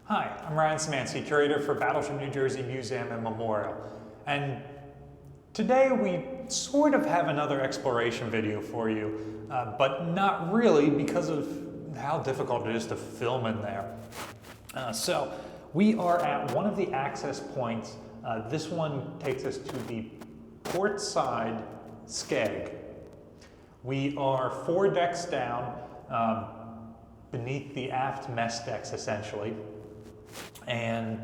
Hi, I'm Ryan Szymanski, curator for Battleship New Jersey Museum and Memorial. And today we sort of have another exploration video for you, but not really because of how difficult it is to film in there. So we are at one of the access points. This one takes us to the port side Skeg. We are 4 decks down, beneath the aft mess decks essentially. And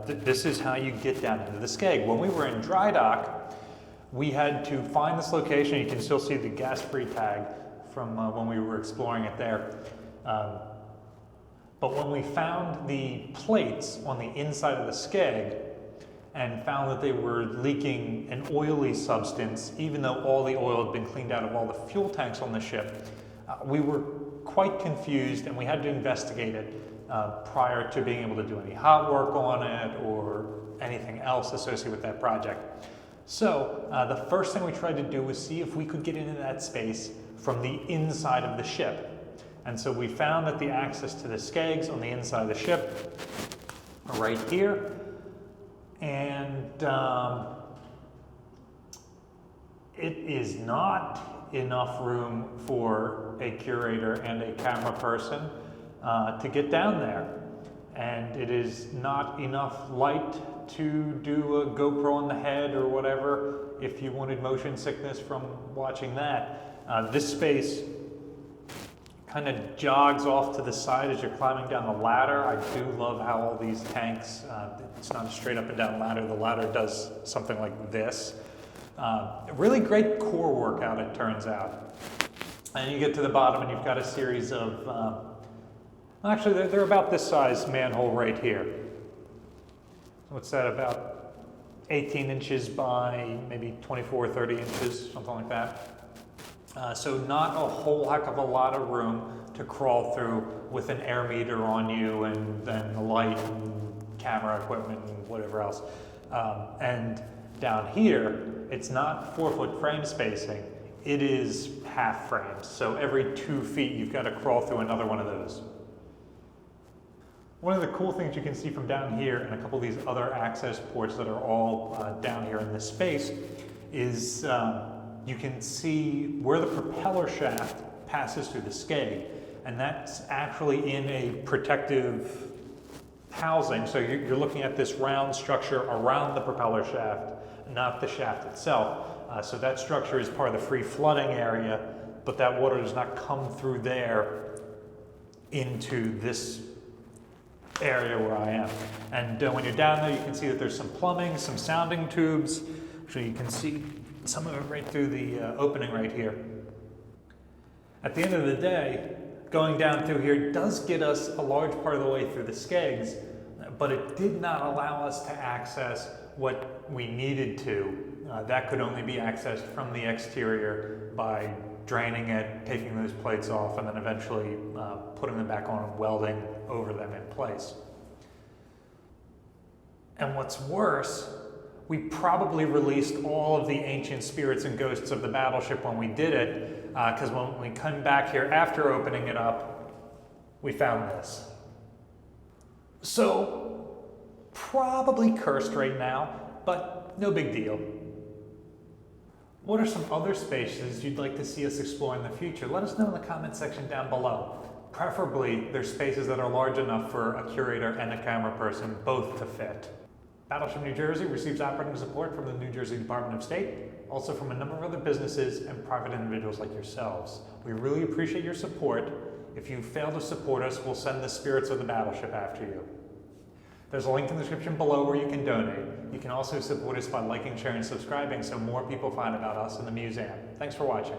this is how you get down into the Skeg. When we were in dry dock, we had to find this location. You can still see the gas-free tag from when we were exploring it there. But when we found the plates on the inside of the Skeg and found that they were leaking an oily substance, even though all the oil had been cleaned out of all the fuel tanks on the ship, we were quite confused and we had to investigate it prior to being able to do any hot work on it or anything else associated with that project. So the first thing we tried to do was see if we could get into that space from the inside of the ship. And so we found that the access to the skegs on the inside of the ship are right here. And it is not enough room for a curator and a camera person to get down there. And it is not enough light to do a GoPro on the head or whatever if you wanted motion sickness from watching that. This space kind of jogs off to the side as you're climbing down the ladder. I do love how all these tanks, it's not a straight up and down ladder. The ladder does something like this. Really great core workout, it turns out. And you get to the bottom and you've got a series of, actually they're about this size manhole right here. What's that, about 18 inches by maybe 24 or 30 inches, something like that. So not a whole heck of a lot of room to crawl through with an air meter on you and then the light and camera equipment and whatever else. And down here, it's not 4-foot frame spacing, it is half frames. So every 2 feet, you've got to crawl through another one of those. One of the cool things you can see from down here and a couple of these other access ports that are all down here in this space is you can see where the propeller shaft passes through the Skeg, and that's actually in a protective housing. So you're looking at this round structure around the propeller shaft, not the shaft itself. So that structure is part of the free flooding area, but that water does not come through there into this area where I am. And when you're down there, you can see that there's some plumbing, some sounding tubes. Actually, you can see some of it right through the opening right here. At the end of the day, going down through here does get us a large part of the way through the skegs, but it did not allow us to access what we needed to. That could only be accessed from the exterior by draining it, taking those plates off, and then eventually putting them back on and welding over them in place. And what's worse, we probably released all of the ancient spirits and ghosts of the battleship when we did it, because when we come back here after opening it up, we found this. So, probably cursed right now, but no big deal. What are some other spaces you'd like to see us explore in the future? Let us know in the comment section down below. Preferably, there's spaces that are large enough for a curator and a camera person both to fit. Battleship New Jersey receives operating support from the New Jersey Department of State, also from a number of other businesses and private individuals like yourselves. We really appreciate your support. If you fail to support us, we'll send the spirits of the battleship after you. There's a link in the description below where you can donate. You can also support us by liking, sharing, and subscribing so more people find about us in the museum. Thanks for watching.